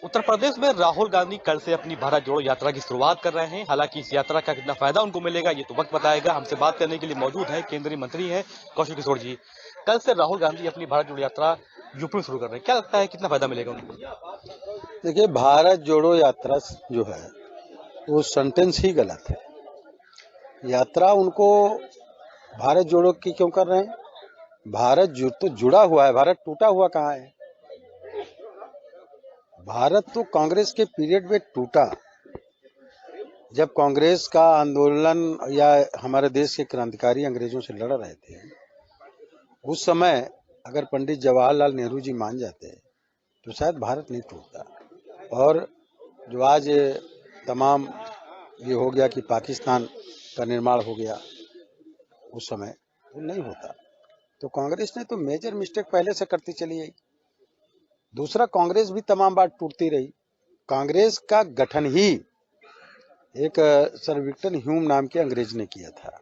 उत्तर प्रदेश में राहुल गांधी कल से अपनी भारत जोड़ो यात्रा की शुरुआत कर रहे हैं। हालांकि इस यात्रा का कितना फायदा उनको मिलेगा ये तो वक्त बताएगा। हमसे बात करने के लिए मौजूद है केंद्रीय मंत्री हैं कौशल किशोर जी। कल से राहुल गांधी अपनी भारत जोड़ो यात्रा यूपी में शुरू कर रहे हैं, क्या लगता है कितना फायदा मिलेगा उनको? देखिए, भारत जोड़ो यात्रा जो है वो सेंटेंस ही गलत है। यात्रा उनको भारत जोड़ो की क्यों कर रहे हैं? भारत तो जुड़ा हुआ है, भारत टूटा हुआ कहाँ है? भारत तो कांग्रेस के पीरियड में टूटा। जब कांग्रेस का आंदोलन या हमारे देश के क्रांतिकारी अंग्रेजों से लड़ रहे थे, उस समय अगर पंडित जवाहरलाल नेहरू जी मान जाते तो शायद भारत नहीं टूटता। और जो आज तमाम ये हो गया कि पाकिस्तान का निर्माण हो गया, उस समय वो नहीं होता। तो कांग्रेस ने तो मेजर मिस्टेक पहले से करती चली आई। दूसरा, कांग्रेस भी तमाम बार टूटती रही। कांग्रेस का गठन ही एक सर विक्टर ह्यूम नाम के अंग्रेज ने किया था,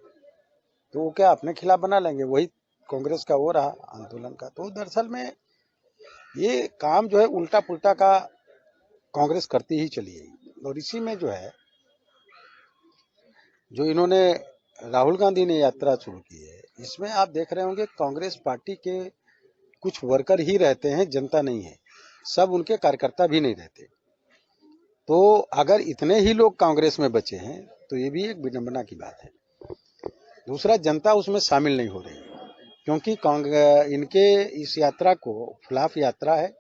तो वो क्या अपने खिलाफ बना लेंगे? वही कांग्रेस का वो रहा आंदोलन का। तो दरअसल में ये काम जो है उल्टा पुल्टा का कांग्रेस करती ही चली आई। और इसी में जो है, जो इन्होंने राहुल गांधी ने यात्रा शुरू की है, इसमें आप देख रहे होंगे कांग्रेस पार्टी के कुछ वर्कर ही रहते हैं, जनता नहीं है। सब उनके कार्यकर्ता भी नहीं रहते। तो अगर इतने ही लोग कांग्रेस में बचे हैं तो ये भी एक विडंबना की बात है। दूसरा, जनता उसमें शामिल नहीं हो रही, क्योंकि इनके इस यात्रा को फ्लॉप यात्रा है।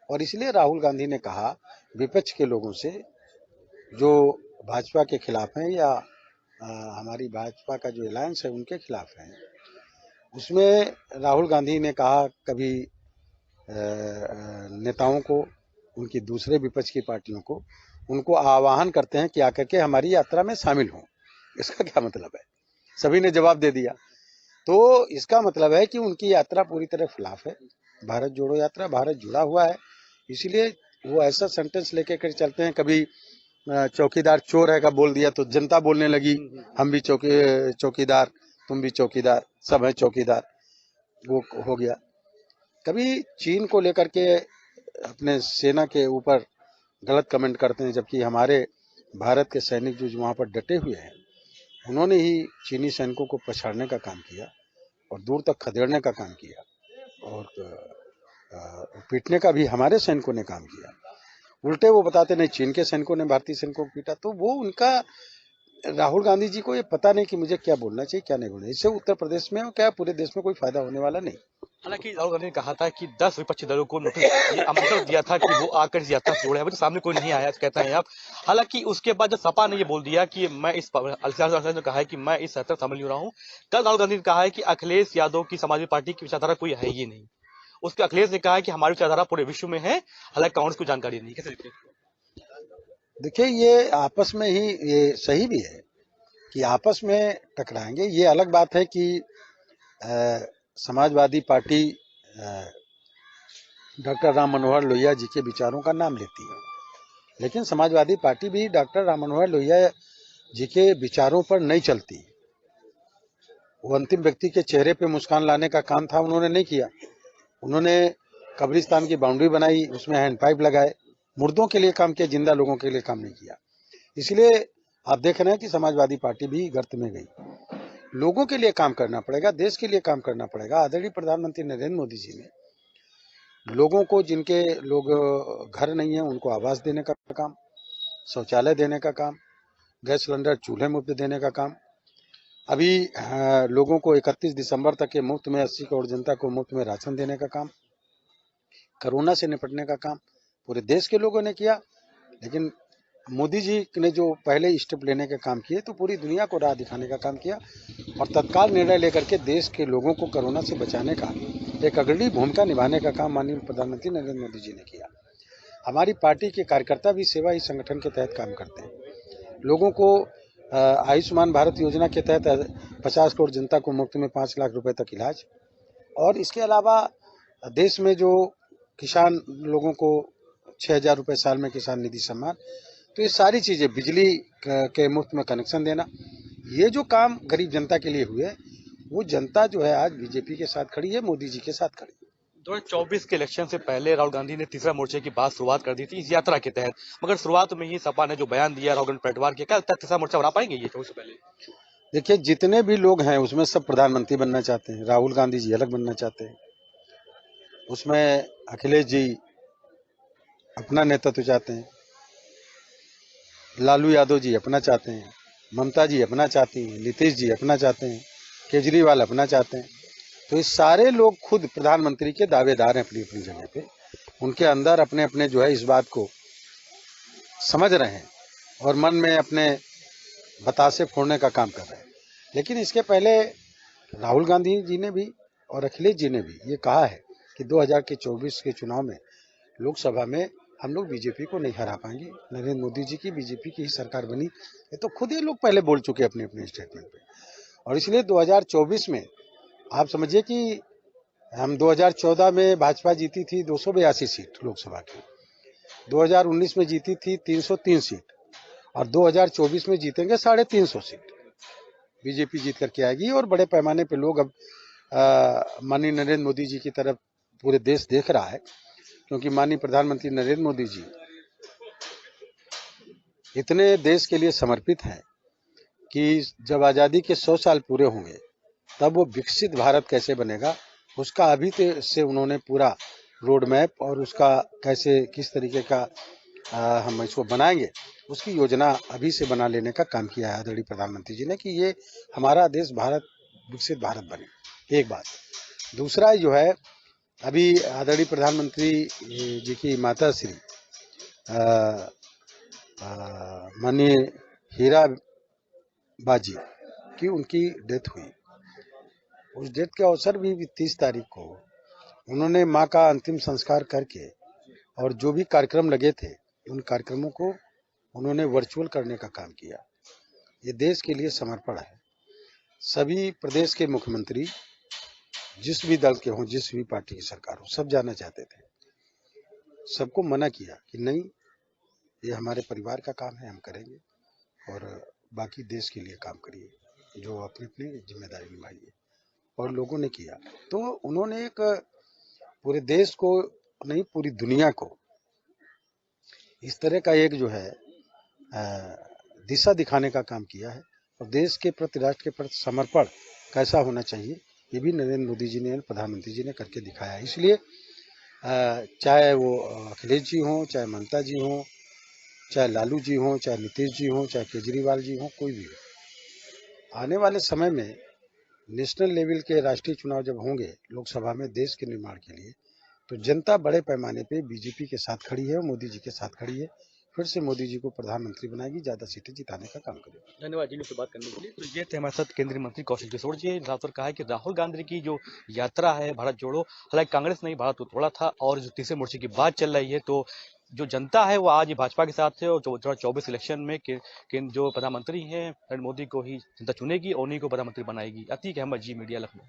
और इसलिए राहुल गांधी ने कहा विपक्ष के लोगों से, जो भाजपा के खिलाफ हैं या हमारी भाजपा का जो अलायंस है उनके खिलाफ है, उसमें राहुल गांधी ने कहा कभी नेताओं को, उनकी दूसरे विपक्ष की पार्टियों को, उनको आह्वान करते हैं कि आकर के हमारी यात्रा में शामिल हों। इसका क्या मतलब है? सभी ने जवाब दे दिया। तो इसका मतलब है कि उनकी यात्रा पूरी तरह खिलाफ है। भारत जोड़ो यात्रा, भारत जुड़ा हुआ है, इसीलिए वो ऐसा सेंटेंस लेके कर चलते हैं। कभी चौकीदार चोर है का बोल दिया तो जनता बोलने लगी हम भी चौकीदार, तुम भी चौकीदार, सब है चौकीदार, वो हो गया। कभी चीन को लेकर के अपने सेना के ऊपर गलत कमेंट करते हैं, जबकि हमारे भारत के सैनिक जो वहां पर डटे हुए हैं, उन्होंने ही चीनी सैनिकों को पछाड़ने का काम किया और दूर तक खदेड़ने का काम किया, और पीटने का भी हमारे सैनिकों ने काम किया। उल्टे वो बताते नहीं चीन के सैनिकों ने भारतीय सैनिकों को पीटा। तो वो उनका, राहुल गांधी जी को ये पता नहीं कि मुझे क्या बोलना चाहिए क्या नहीं बोलना। इससे उत्तर प्रदेश में और क्या पूरे देश में कोई फायदा होने वाला नहीं। हालांकि राहुल गांधी ने कहा था कि 10 विपक्षी दलों को नोटिस ये आमंत्रण दिया था कि वो आकर इस यात्रा से जुड़े हैं, तो सामने कोई नहीं आया कहते हैं आप। हालांकि उसके बाद जब सपा ने ये बोल दिया कि मैं इस ने कहा है कि मैं इस यात्रा शामिल नहीं हो रहा हूँ। कल राहुल गांधी ने कहा है कि अखिलेश यादव की समाजवादी पार्टी की विचारधारा कोई है ही नहीं। उसके अखिलेश ने कहा है कि हमारी विचारधारा पूरे विश्व में है, हालांकि कांग्रेस को जानकारी नहीं। कैसे देखते हैं? देखिए, ये आपस में ही ये सही भी है कि आपस में टकराएंगे। ये अलग बात है कि समाजवादी पार्टी डॉक्टर राम मनोहर लोहिया जी के विचारों का नाम लेती है, लेकिन समाजवादी पार्टी भी डॉक्टर राम मनोहर लोहिया जी के विचारों पर नहीं चलती। वो अंतिम व्यक्ति के चेहरे पे मुस्कान लाने का काम था, उन्होंने नहीं किया। उन्होंने कब्रिस्तान की बाउंड्री बनाई, उसमें हैंड पाइप लगाए, मुर्दों के लिए काम किया, जिंदा लोगों के लिए काम नहीं किया। इसलिए आप देख रहे हैं कि समाजवादी पार्टी भी गर्त में गई। लोगों के लिए काम करना पड़ेगा, देश के लिए काम करना पड़ेगा। आदरणीय प्रधानमंत्री नरेंद्र मोदी जी ने लोगों को, जिनके लोग घर नहीं है, उनको आवास देने का काम, शौचालय देने का काम, गैस सिलेंडर चूल्हे मुफ्त देने का काम, अभी लोगों को 31 दिसंबर तक के मुफ्त में 80 करोड़ जनता को मुफ्त में राशन देने का काम, कोरोना से निपटने का काम पूरे देश के लोगों ने किया। लेकिन मोदी जी ने जो पहले स्टेप लेने के काम किए, तो पूरी दुनिया को राह दिखाने का काम किया और तत्काल निर्णय लेकर के देश के लोगों को कोरोना से बचाने का एक अग्रणी भूमिका निभाने का काम माननीय प्रधानमंत्री नरेंद्र मोदी जी ने किया। हमारी पार्टी के कार्यकर्ता भी सेवा ही संगठन के तहत काम करते हैं। लोगों को आयुष्मान भारत योजना के तहत 50 करोड़ जनता को मुफ्त में 5 लाख रुपए तक इलाज, और इसके अलावा देश में जो किसान लोगों को 6,000 रुपए साल में किसान निधि सम्मान, तो ये सारी चीजें, बिजली के मुफ्त में कनेक्शन देना, ये जो काम गरीब जनता के लिए हुए, वो जनता जो है आज बीजेपी के साथ खड़ी है, मोदी जी के साथ खड़ी है। 2024 के इलेक्शन से पहले राहुल गांधी ने तीसरा मोर्चे की बात शुरुआत कर दी थी इस यात्रा के तहत, मगर शुरुआत में ही सपा ने जो बयान दिया, राहुल गांधी पलटवार किया, क्या लगता है तीसरा मोर्चा बना पाएंगे ये 24 से पहले? देखिए, जितने भी लोग हैं उसमें सब प्रधानमंत्री बनना चाहते हैं। राहुल गांधी जी अलग बनना चाहते हैं, उसमें अखिलेश जी अपना नेतृत्व चाहते हैं, लालू यादव जी अपना चाहते हैं, ममता जी अपना चाहती हैं, नीतीश जी अपना चाहते हैं, केजरीवाल अपना चाहते हैं। तो ये सारे लोग खुद प्रधानमंत्री के दावेदार हैं अपनी अपनी जगह पे। उनके अंदर अपने अपने जो है इस बात को समझ रहे हैं और मन में अपने बतासे फोड़ने का काम कर रहे हैं। लेकिन इसके पहले राहुल गांधी जी ने भी और अखिलेश जी ने भी ये कहा है कि 2024 के चुनाव में लोकसभा में हम लोग बीजेपी को नहीं हरा पाएंगे, नरेंद्र मोदी जी की बीजेपी की ही सरकार बनी। ये तो खुद ही लोग पहले बोल चुके अपने अपने स्टेटमेंट पे। और इसलिए 2024 में आप समझिए कि हम 2014 में भाजपा जीती थी 282 सीट लोकसभा की, 2019 में जीती थी 303 सीट और 2024 में जीतेंगे 350 सीट। बीजेपी जीत करके आएगी और बड़े पैमाने पे लोग अब माननीय नरेंद्र मोदी जी की तरफ पूरे देश देख रहा है, क्योंकि माननीय प्रधानमंत्री नरेंद्र मोदी जी इतने देश के लिए समर्पित हैं कि जब आज़ादी के 100 साल पूरे होंगे तब वो विकसित भारत कैसे बनेगा उसका अभी से उन्होंने पूरा रोड मैप और उसका कैसे किस तरीके का हम इसको बनाएंगे उसकी योजना अभी से बना लेने का काम किया है आदरणीय प्रधानमंत्री जी ने कि ये हमारा देश भारत विकसित भारत बने। एक बात। दूसरा जो है, अभी आदरणीय प्रधानमंत्री जी की माता श्री माननीय हीरा बाजी की उनकी डेथ हुई। उस डेथ के अवसर भी 30 तारीख को उन्होंने माँ का अंतिम संस्कार करके और जो भी कार्यक्रम लगे थे उन कार्यक्रमों को उन्होंने वर्चुअल करने का काम किया। ये देश के लिए समर्पण है। सभी प्रदेश के मुख्यमंत्री जिस भी दल के हों, जिस भी पार्टी की सरकार हो, सब जाना चाहते थे। सबको मना किया कि नहीं, ये हमारे परिवार का काम है, हम करेंगे और बाकी देश के लिए काम करिए, जो अपनी अपनी जिम्मेदारी निभाइए। और लोगों ने किया। तो उन्होंने एक पूरे देश को नहीं, पूरी दुनिया को इस तरह का एक जो है दिशा दिखाने का काम किया है और देश के प्रति, राष्ट्र के प्रति समर्पण कैसा होना चाहिए ये भी नरेंद्र मोदी जी ने, प्रधानमंत्री जी ने करके दिखाया है। इसलिए चाहे वो अखिलेश जी हों, चाहे ममता जी हों, चाहे लालू जी हों, चाहे नीतीश जी हों, चाहे केजरीवाल जी हों, कोई भी हो, आने वाले समय में नेशनल लेवल के राष्ट्रीय चुनाव जब होंगे लोकसभा में देश के निर्माण के लिए, तो जनता बड़े पैमाने पे बीजेपी के साथ खड़ी है और मोदी जी के साथ खड़ी है। फिर से मोदी जी को प्रधानमंत्री बनाएगी, ज्यादा सीटें जिताने का काम करेगी। धन्यवाद जी मुझसे बात करने के लिए। तो ये थे हमारे साथ केंद्रीय मंत्री कौशल किशोर जी। राउत कहा है कि राहुल गांधी की जो यात्रा है भारत जोड़ो, हालांकि कांग्रेस ने ही भारत को तोड़ा था और जो तीसरे मोर्चे की बात चल रही है, तो जो जनता है वो आज भाजपा के साथ है और 2024 इलेक्शन में जो प्रधानमंत्री हैं नरेंद्र मोदी को ही जनता चुनेगी और उन्हीं को प्रधानमंत्री बनाएगी। अतीक अहमद, जी मीडिया, लखनऊ।